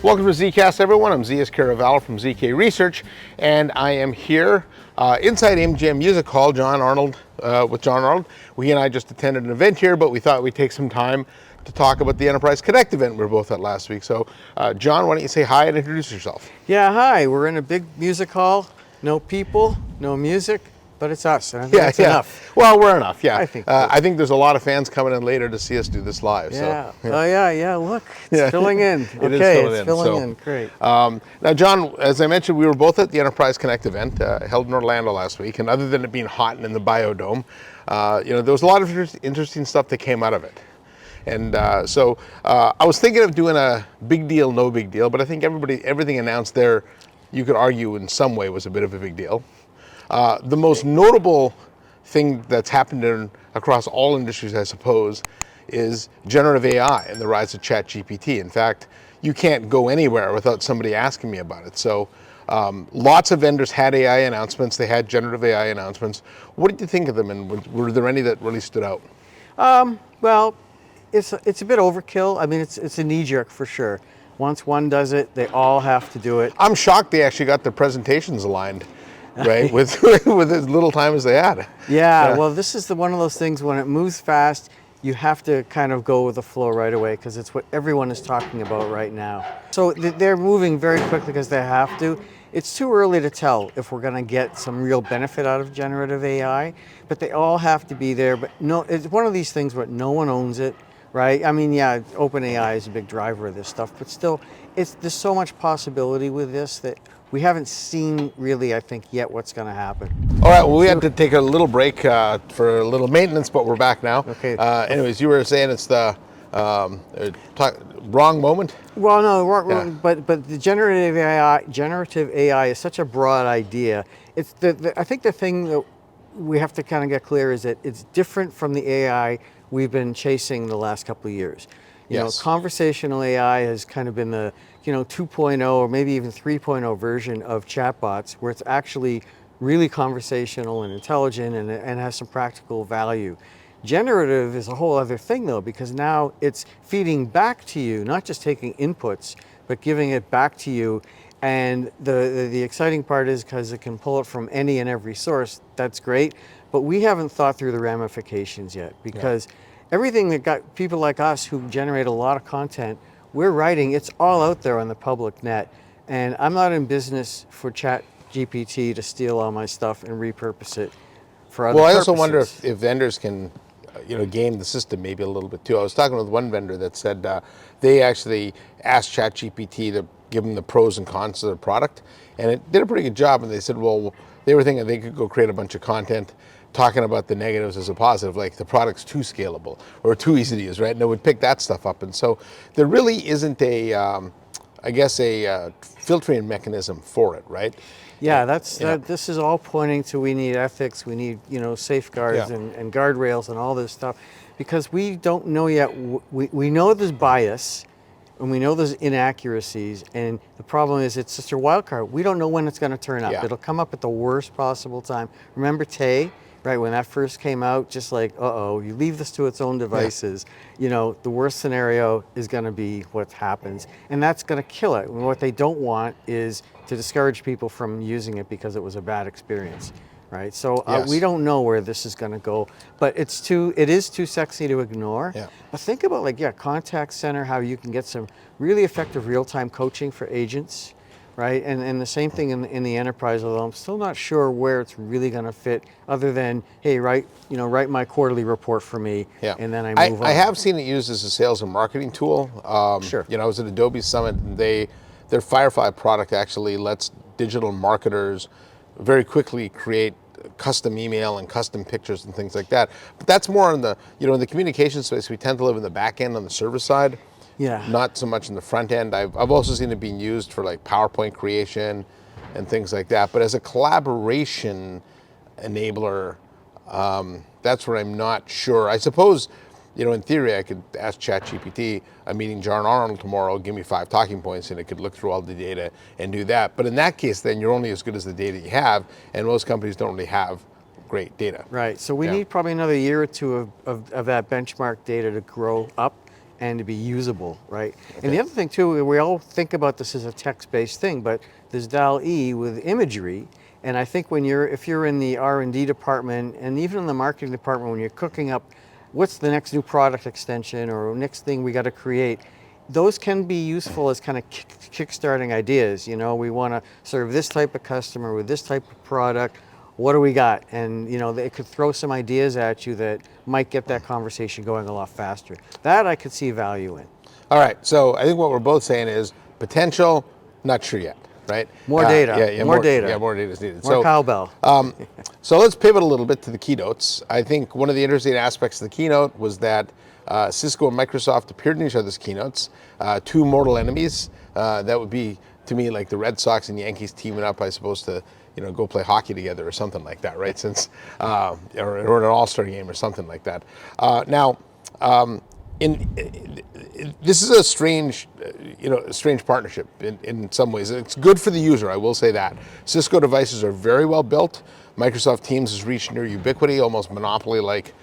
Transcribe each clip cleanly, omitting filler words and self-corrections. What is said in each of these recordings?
Welcome to Zcast, everyone. I'm Zeus Caravallo from ZK Research, and I am here inside MGM Music Hall, with Jon Arnold. We and I just attended an event here, but we thought we'd take some time to talk about the Enterprise Connect event we were both at last week. So, Jon, why don't you say hi and introduce yourself? Yeah, hi. We're in a big music hall. No people, no music, but it's us. And I think that's enough. Well, we're enough, yeah. I think I think there's a lot of fans coming in later to see us do this live. Yeah. So, Oh, yeah. Look, it's filling in. It is it's filling filling in. Great. Now, Jon, as I mentioned, we were both at the Enterprise Connect event held in Orlando last week, and other than it being hot and in the Biodome, there was a lot of interesting stuff that came out of it. And so I was thinking of doing a big deal, no big deal, but I think everything announced there, you could argue in some way was a bit of a big deal. The most notable thing that's happened across all industries, I suppose, is generative AI and the rise of ChatGPT. In fact, you can't go anywhere without somebody asking me about it. So lots of vendors had AI announcements. They had generative AI announcements. What did you think of them, and were there any that really stood out? Well, it's a bit overkill. I mean, it's a knee-jerk for sure. Once one does it, they all have to do it. I'm shocked they actually got their presentations aligned, right, with as little time as they had. Yeah, well, this is one of those things when it moves fast, you have to kind of go with the flow right away because it's what everyone is talking about right now. So they're moving very quickly because they have to. It's too early to tell if we're going to get some real benefit out of generative AI, but they all have to be there. But no, it's one of these things where no one owns it. Right? I mean, yeah, OpenAI is a big driver of this stuff, but still, there's so much possibility with this that we haven't seen really, I think, yet what's going to happen. All right, well, we had to take a little break for a little maintenance, but we're back now. Okay. Anyways, you were saying it's the wrong moment? Well, no, but the generative AI is such a broad idea. It's I think the thing that we have to kind of get clear is that it's different from the AI we've been chasing the last couple of years. You know, conversational AI has kind of been the 2.0 or maybe even 3.0 version of chatbots, where it's actually really conversational and intelligent and has some practical value. Generative is a whole other thing though, because now it's feeding back to you, not just taking inputs, but giving it back to you. And the exciting part is because it can pull it from any and every source. That's great, but we haven't thought through the ramifications yet, because everything that got people like us who generate a lot of content, we're writing, it's all out there on the public net. And I'm not in business for ChatGPT to steal all my stuff and repurpose it for other purposes. Well, I also wonder if vendors can game the system maybe a little bit too. I was talking with one vendor that said they actually asked ChatGPT to give them the pros and cons of the product, and it did a pretty good job. And they said, well, they were thinking they could go create a bunch of content talking about the negatives as a positive, like the product's too scalable or too easy to use, right? And it would pick that stuff up. And so there really isn't a filtering mechanism for it, right? Yeah, this is all pointing to we need ethics, we need safeguards and guardrails and all this stuff, because we don't know yet. We know there's bias, and we know there's inaccuracies, and the problem is it's just a wild card. We don't know when it's going to turn up. Yeah. It'll come up at the worst possible time. Remember Tay? Right, when that first came out, just like, you leave this to its own devices, the worst scenario is going to be what happens, and that's going to kill it. What they don't want is to discourage people from using it because it was a bad experience, right? So we don't know where this is going to go, but it is too sexy to ignore. Yeah. But think about contact center, how you can get some really effective real-time coaching for agents. Right, and the same thing in the enterprise, although I'm still not sure where it's really going to fit, other than, hey, write my quarterly report for me, and then I move on. I have seen it used as a sales and marketing tool. Sure. I was at Adobe Summit, and their Firefly product actually lets digital marketers very quickly create custom email and custom pictures and things like that. But that's more in the in the communication space. We tend to live in the back end on the service side. Yeah. Not so much in the front end. I've also seen it being used for like PowerPoint creation and things like that. But as a collaboration enabler, that's where I'm not sure. I suppose, in theory, I could ask ChatGPT, I'm meeting Jon Arnold tomorrow, give me 5 talking points, and it could look through all the data and do that. But in that case, then you're only as good as the data you have, and most companies don't really have great data. Right. So we need probably another year or two of that benchmark data to grow up and to be usable, right? And the other thing too, we all think about this as a text-based thing, but there's DAL-E with imagery, and I think if you're in the R&D department and even in the marketing department, when you're cooking up what's the next new product extension or next thing we got to create, those can be useful as kind of kick-starting ideas. You know, we want to serve this type of customer with this type of product. What do we got? And you know, they could throw some ideas at you that might get that conversation going a lot faster. That I could see value in. All right, so I think what we're both saying is potential, not sure yet, right? More data. More data. Yeah, more data is needed. More cowbell. So let's pivot a little bit to the keynotes. I think one of the interesting aspects of the keynote was that Cisco and Microsoft appeared in each other's keynotes, two mortal enemies. That would be, to me, like the Red Sox and Yankees teaming up, I suppose, to go play hockey together or something like that, right? Since or an all-star game or something like that. This is a strange, strange partnership in some ways. It's good for the user, I will say that. Cisco devices are very well built. Microsoft Teams has reached near ubiquity, almost monopoly-like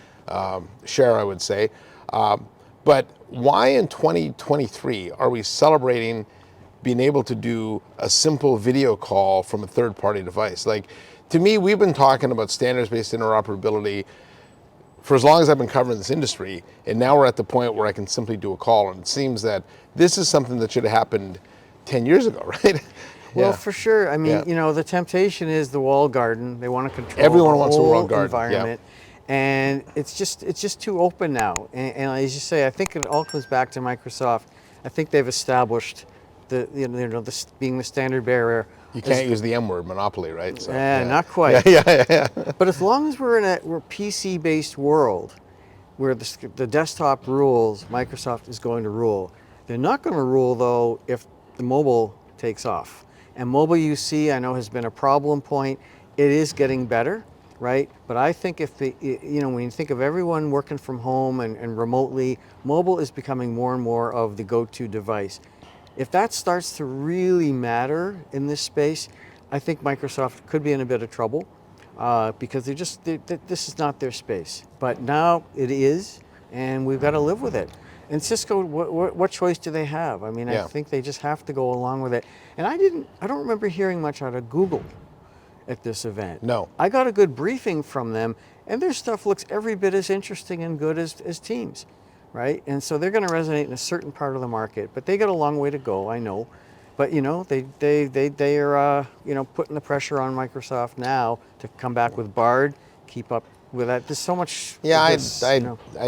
share, I would say. But why in 2023 are we celebrating being able to do a simple video call from a third-party device? Like, to me, we've been talking about standards-based interoperability for as long as I've been covering this industry, and now we're at the point where I can simply do a call, and it seems that this is something that should have happened 10 years ago, right? Well, for sure. I mean, the temptation is the walled garden. They want to control Everyone the wants a whole walled garden, environment. And it's just too open now. And as you say, I think it all comes back to Microsoft. I think they've established being the standard bearer. You can't use the M word, monopoly, right? So, not quite. Yeah. But as long as we're in a PC-based world, where the desktop rules, Microsoft is going to rule. They're not going to rule, though, if the mobile takes off. And mobile UC, I know, has been a problem point. It is getting better, right? But I think when you think of everyone working from home and remotely, mobile is becoming more and more of the go-to device. If that starts to really matter in this space, I think Microsoft could be in a bit of trouble because this is not their space. But now it is, and we've got to live with it. And Cisco, what choice do they have? I mean, I think they just have to go along with it. And I don't remember hearing much out of Google at this event. No. I got a good briefing from them, and their stuff looks every bit as interesting and good as Teams, right? And so they're going to resonate in a certain part of the market, but they got a long way to go, I know. But they are putting the pressure on Microsoft now to come back with Bard, keep up with that. There's so much. Yeah, I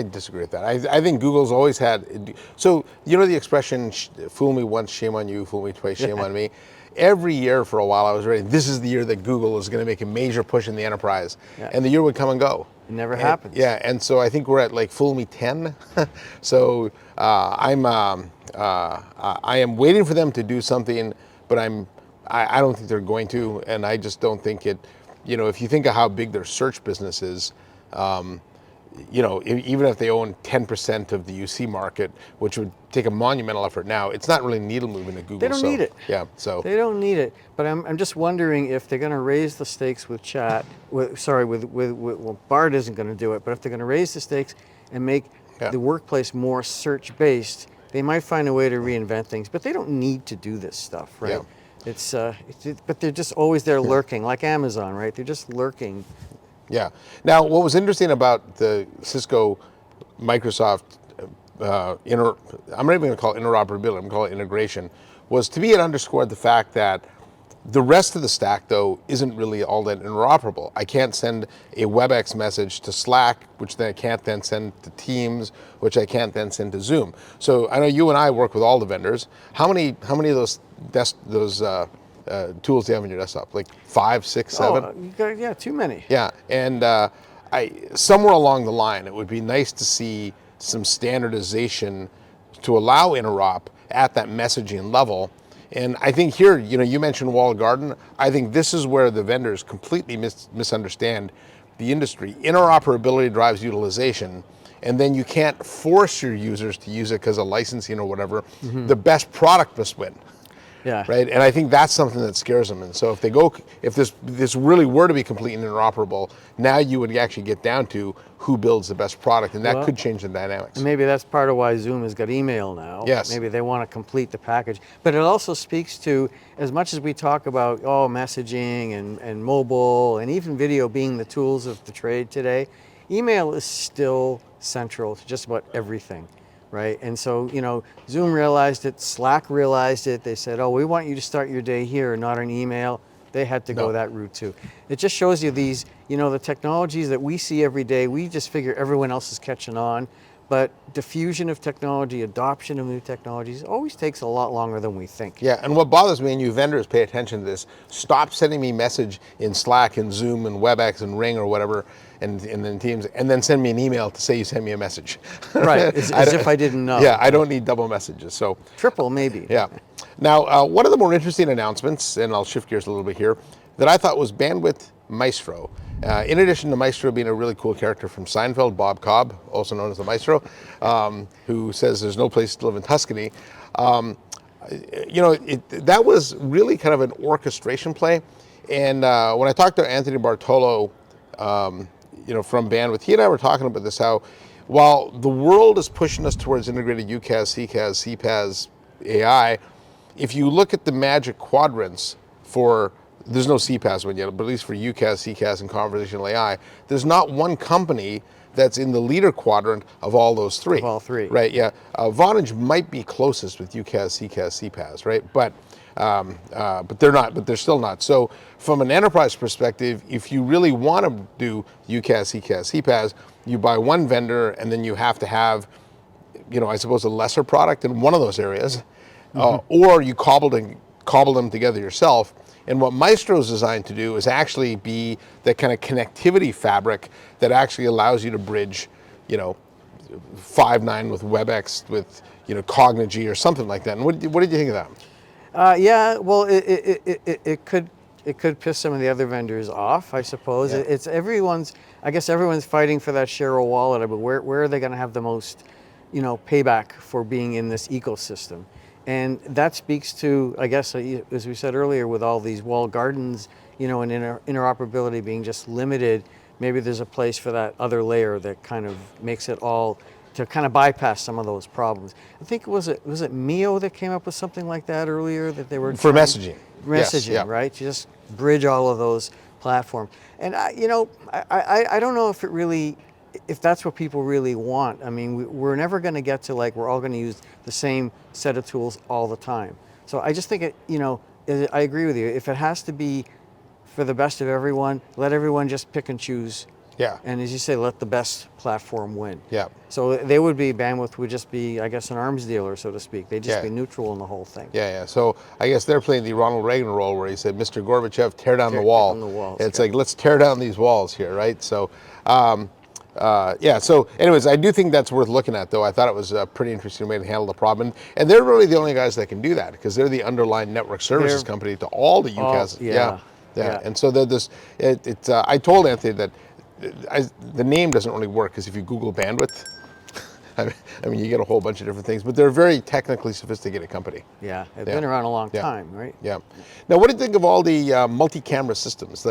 disagree with that. I think Google's always had. So the expression, "Fool me once, shame on you; fool me twice, shame on me." Every year for a while, I was ready. This is the year that Google is going to make a major push in the enterprise, and the year would come and go. It never happens. Yeah, and so I think we're at like fool me 10. So I am waiting for them to do something, but I don't think they're going to, and I just don't think it. If you think of how big their search business is, even if they own 10% of the UC market, which would take a monumental effort now, it's not really needle moving at Google. They don't need it. Yeah, so they don't need it. But I'm just wondering if they're going to raise the stakes with chat. Well, Bard isn't going to do it, but if they're going to raise the stakes and make the workplace more search based, they might find a way to reinvent things. But they don't need to do this stuff, right? Yeah. But they're just always there lurking, like Amazon, right? They're just lurking. Yeah. Now, what was interesting about the Cisco Microsoft I'm not even going to call it interoperability, I'm going to call it integration, was to me it underscored the fact that the rest of the stack, though, isn't really all that interoperable. I can't send a WebEx message to Slack, which then I can't then send to Teams, which I can't then send to Zoom. So I know you and I work with all the vendors. How many of those tools do you have on your desktop? Like 5, 6, 7? Too many. Yeah, and somewhere along the line, it would be nice to see some standardization to allow interop at that messaging level. And I think here, you mentioned walled garden. I think this is where the vendors completely misunderstand the industry. Interoperability drives utilization, and then you can't force your users to use it because of licensing or whatever. Mm-hmm. The best product must win. Yeah. Right. And I think that's something that scares them. And so if this really were to be complete and interoperable, now you would actually get down to who builds the best product, and that Well, could change the dynamics. And maybe that's part of why Zoom has got email now. Yes. Maybe they want to complete the package. But it also speaks to, as much as we talk about, messaging and mobile and even video being the tools of the trade today, email is still central to just about everything, right? And so, Zoom realized it, Slack realized it. They said, we want you to start your day here, not an email. They had to go that route too. It just shows you these, the technologies that we see every day, we just figure everyone else is catching on. But diffusion of technology, adoption of new technologies always takes a lot longer than we think. Yeah, and what bothers me, and you vendors pay attention to this, stop sending me message in Slack and Zoom and WebEx and Ring or whatever, and then Teams, and then send me an email to say you sent me a message. Right, as if I didn't know. Yeah, I don't need double messages. So triple maybe. Yeah. Now, one of the more interesting announcements, and I'll shift gears a little bit here, that I thought was bandwidth Maestro. In addition to Maestro being a really cool character from Seinfeld, Bob Cobb, also known as the Maestro, who says there's no place to live in Tuscany. That was really kind of an orchestration play. And when I talked to Anthony Bartolo, from Bandwidth, he and I were talking about this, how while the world is pushing us towards integrated UCaaS, CCaaS, CPaaS, AI, if you look at the magic quadrants for, there's no CPaaS one yet, but at least for UCaaS, CCaaS, and conversational AI, there's not one company that's in the leader quadrant of all those three. Of all three. Right, yeah. Vonage might be closest with UCaaS, CCaaS, CPaaS, right? But they're still not. So from an enterprise perspective, if you really want to do UCaaS, CCaaS, CPaaS, you buy one vendor and then you have to have, I suppose a lesser product in one of those areas, or you cobble them together yourself. And what Maestro is designed to do is actually be that kind of connectivity fabric that actually allows you to bridge, 5.9 with WebEx, with Cognigy or something like that. And what did you think of that? Yeah, well, it could piss some of the other vendors off, I suppose. Yeah. I guess everyone's fighting for that share of wallet, but where are they going to have the most, payback for being in this ecosystem? And that speaks to, I guess, as we said earlier, with all these walled gardens, and interoperability being just limited, maybe there's a place for that other layer that kind of makes it all to kind of bypass some of those problems. I think was it Mio that came up with something like that earlier, that they were for messaging. Messaging, yes, yeah. right? To just bridge all of those platforms. And I don't know if that's what people really want. I mean, we're never going to get to we're all going to use the same set of tools all the time. So I just think I agree with you. If it has to be for the best of everyone, let everyone just pick and choose. Yeah. And as you say, let the best platform win. Yeah. So Bandwidth would just be, I guess, an arms dealer, so to speak. They'd just be neutral in the whole thing. Yeah. So I guess they're playing the Ronald Reagan role where he said, Mr. Gorbachev, tear down the wall. Tear down the walls, it's like, let's tear down these walls here, right? So, so anyways, I do think that's worth looking at, though. I thought it was a pretty interesting way to handle the problem. And they're really the only guys that can do that, because they're the underlying network services company to all the UCaaS. Yeah. And so I told Anthony that the name doesn't really work, because if you Google Bandwidth, I mean, you get a whole bunch of different things, but they're a very technically sophisticated company. Yeah, they've been around a long time, right? Yeah. Now, what do you think of all the multi-camera systems?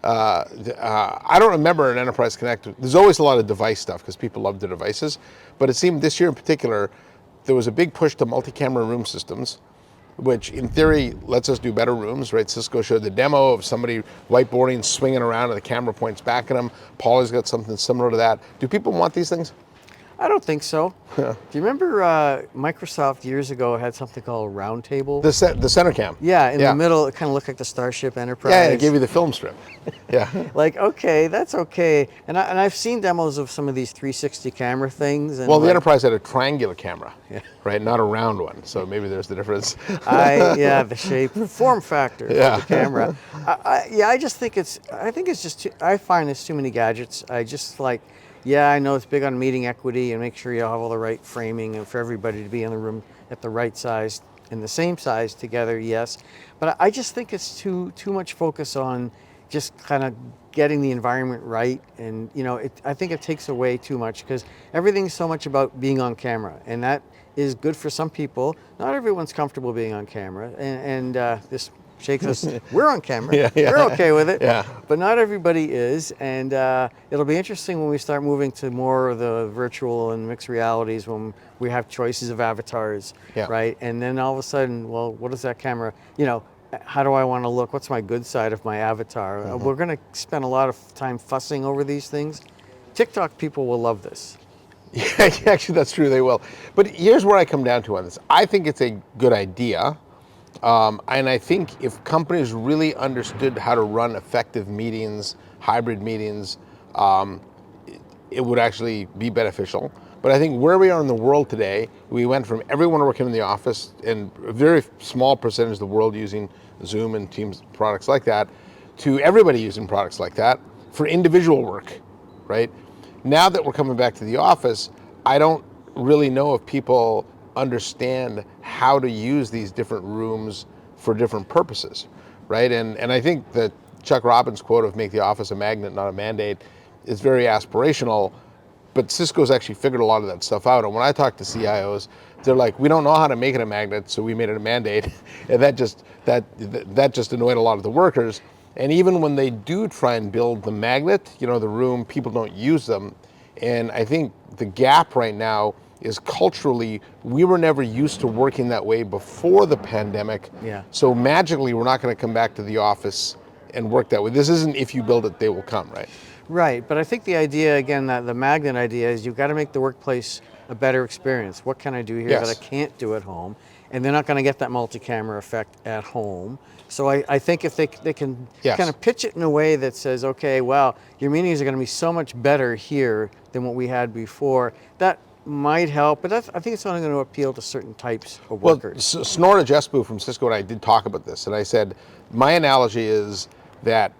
I don't remember an Enterprise Connect. There's always a lot of device stuff because people love their devices, but it seemed this year in particular, there was a big push to multi-camera room systems, which in theory lets us do better rooms, right? Cisco showed the demo of somebody whiteboarding, swinging around, and the camera points back at them. Poly's got something similar to that. Do people want these things? I don't think so. Do you remember Microsoft years ago had something called Roundtable? The center cam. Yeah, in the middle, it kind of looked like the Starship Enterprise. Yeah, it gave you the film strip. Yeah. Okay, that's okay. And I've seen demos of some of these 360 camera things. And the Enterprise had a triangular camera, right? Not a round one. So maybe there's the difference. The shape, form factor of the camera. I just think I find there's too many gadgets. I just I know it's big on meeting equity and make sure you have all the right framing and for everybody to be in the room at the right size and the same size together, yes. But I just think it's too much focus on, just kind of getting the environment right. And I think it takes away too much because everything's so much about being on camera, and that is good for some people. Not everyone's comfortable being on camera, and this shakes us. We're on camera. Yeah, yeah. We're okay with it. Yeah. But not everybody is, and it'll be interesting when we start moving to more of the virtual and mixed realities when we have choices of avatars, Yeah. right? And then all of a sudden, well, what is that camera? How do I want to look? What's my good side of my avatar? We're going to spend a lot of time fussing over these things. TikTok people will love this. Yeah, actually, that's true. They will. But here's where I come down to on this. I think it's a good idea. And I think if companies really understood how to run effective meetings, hybrid meetings, it would actually be beneficial. But I think where we are in the world today, we went from everyone working in the office and a very small percentage of the world using Zoom and Teams products like that, to everybody using products like that for individual work, right? Now that we're coming back to the office, I don't really know if people understand how to use these different rooms for different purposes, right? And I think that Chuck Robbins' quote of "make the office a magnet, not a mandate" is very aspirational, but Cisco's actually figured a lot of that stuff out. And when I talk to CIOs, they're like, "We don't know how to make it a magnet, so we made it a mandate," and that just annoyed a lot of the workers. And even when they do try and build the magnet, the room, people don't use them. And I think the gap right now is culturally, we were never used to working that way before the pandemic. Yeah. So magically, we're not going to come back to the office and work that way. This isn't if you build it, they will come, right? Right, but I think the idea, again, that the magnet idea is you've got to make the workplace a better experience. What can I do here Yes. that I can't do at home? And they're not going to get that multi-camera effect at home. So I think if they can Yes. kind of pitch it in a way that says, okay, well, your meetings are going to be so much better here than what we had before, that might help, but I think it's only going to appeal to certain types of workers. Well, Snorra Jespu from Cisco and I did talk about this, and I said, my analogy is that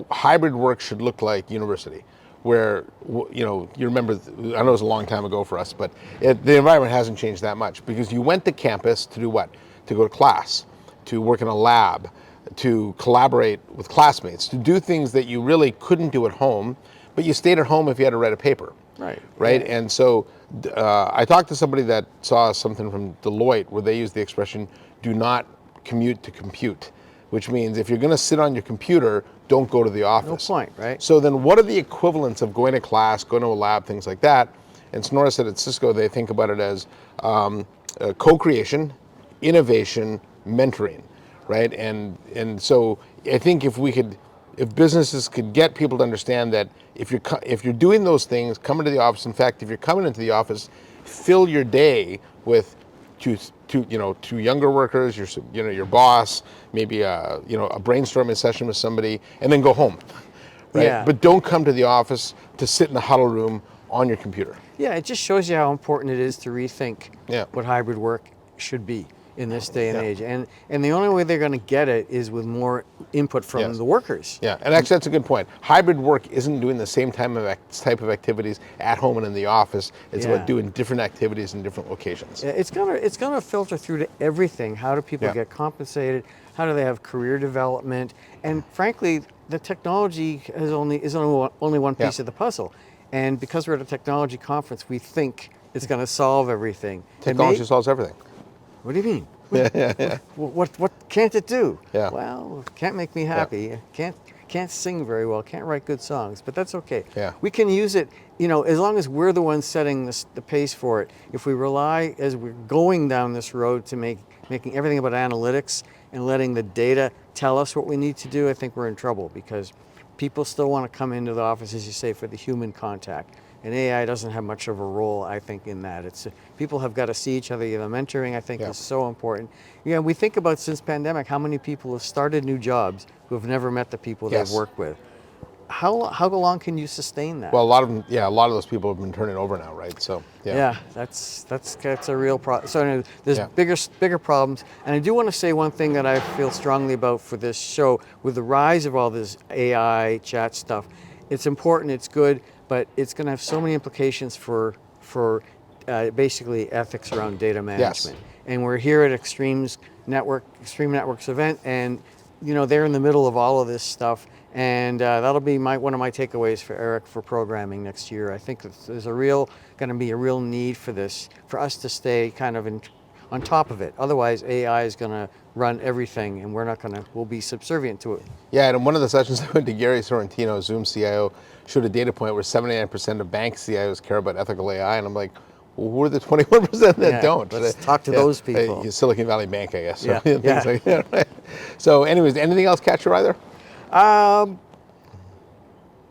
hybrid work should look like university, where, you remember, I know it was a long time ago for us, but the environment hasn't changed that much, because you went to campus to do what? To go to class, to work in a lab, to collaborate with classmates, to do things that you really couldn't do at home, but you stayed at home if you had to write a paper. Right. Right. Yeah. And so I talked to somebody that saw something from Deloitte where they use the expression, "do not commute to compute," which means if you're going to sit on your computer, don't go to the office. No point, right? So then what are the equivalents of going to class, going to a lab, things like that? And Snorra said at Cisco, they think about it as co-creation, innovation, mentoring, right? And so I think if businesses could get people to understand that if you're doing those things, coming to the office. In fact, if you're coming into the office, fill your day with two younger workers, your boss, maybe a brainstorming session with somebody, and then go home, right? Yeah. But don't come to the office to sit in the huddle room on your computer. Yeah, it just shows you how important it is to rethink Yeah. what hybrid work should be in this day and Yeah. age. And the only way they're going to get it is with more input from Yes. the workers. Yeah, and actually that's a good point. Hybrid work isn't doing the same type of activities at home and in the office. It's Yeah. about doing different activities in different locations. It's gonna filter through to everything. How do people Yeah. get compensated? How do they have career development? And frankly, the technology is only one piece Yeah. of the puzzle. And because we're at a technology conference, we think it's going to solve everything. Technology solves everything. What do you mean? What can't it do? Yeah. Well, it can't make me happy. Can't sing very well. Can't write good songs. But that's okay. Yeah. We can use it. As long as we're the ones setting the pace for it. If we rely, as we're going down this road, to making everything about analytics and letting the data tell us what we need to do, I think we're in trouble, because people still want to come into the office, as you say, for the human contact. And AI doesn't have much of a role, I think, in that. People have got to see each other. The mentoring, I think, is so important. We think about, since pandemic, how many people have started new jobs who have never met the people Yes. they've worked with. How long can you sustain that? Well, a lot of those people have been turning over now, right? So Yeah, that's a real problem. So anyway, there's Yeah. bigger problems. And I do want to say one thing that I feel strongly about for this show. With the rise of all this AI chat stuff, it's important, it's good, but it's going to have so many implications for basically ethics around data management. And we're here at Extreme Networks event, and they're in the middle of all of this stuff. And that'll be one of my takeaways for Eric for programming next year. I think there's going to be a real need for this, for us to stay kind of on top of it. Otherwise, AI is going to run everything, and we'll be subservient to it. Yeah, and in one of the sessions I went to, Gary Sorrentino, Zoom CIO, showed a data point where 79% of bank CIOs care about ethical AI, and I'm like, well, who are the 21% that don't? Let's talk to those people. Silicon Valley Bank, I guess. So, Yeah, things like that, right? So anyways, anything else catch your eye there?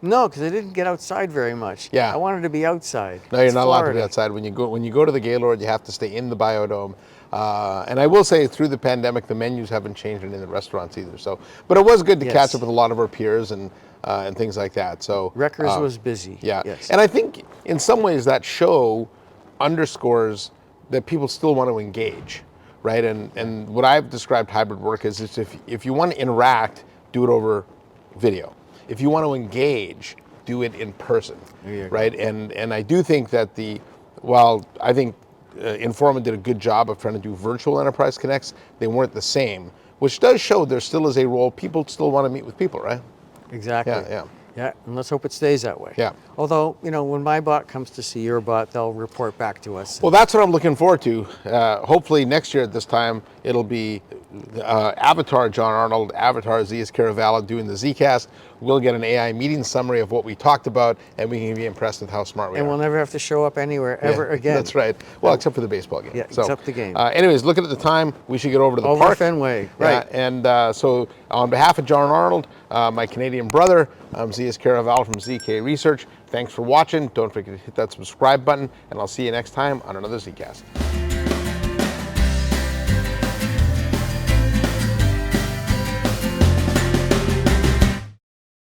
No, because I didn't get outside very much. Yeah. I wanted to be outside. No, you're It's not allowed to be Florida. outside. When you go to the Gaylord, you have to stay in the biodome. And I will say, through the pandemic, the menus haven't changed in the restaurants either. So, but it was good to catch up with a lot of our peers and things like that. So Rutgers was busy. Yeah. Yes. And I think in some ways that show underscores that people still want to engage, right? And what I've described hybrid work is if you want to interact, do it over video. If you want to engage, do it in person, right? And I do think that while I think Informa did a good job of trying to do virtual enterprise connects, they weren't the same, which does show there still is a role. People still want to meet with people, right? Exactly. Yeah. And let's hope it stays that way. Yeah. Although, when my bot comes to see your bot, they'll report back to us. Well, that's what I'm looking forward to. Hopefully next year at this time, it'll be Avatar Jon Arnold, Avatar Zeus Caravala doing the Zcast. We'll get an AI meeting summary of what we talked about, and we can be impressed with how smart we are. And we'll never have to show up anywhere ever again. That's right. Well, except for the baseball game. Yeah, except the game. Anyways, looking at the time, we should get over to the Over park. Fenway, right. And so on behalf of Jon Arnold, my Canadian brother, I'm Zeus Caraval from ZK Research. Thanks for watching. Don't forget to hit that subscribe button, and I'll see you next time on another Zcast.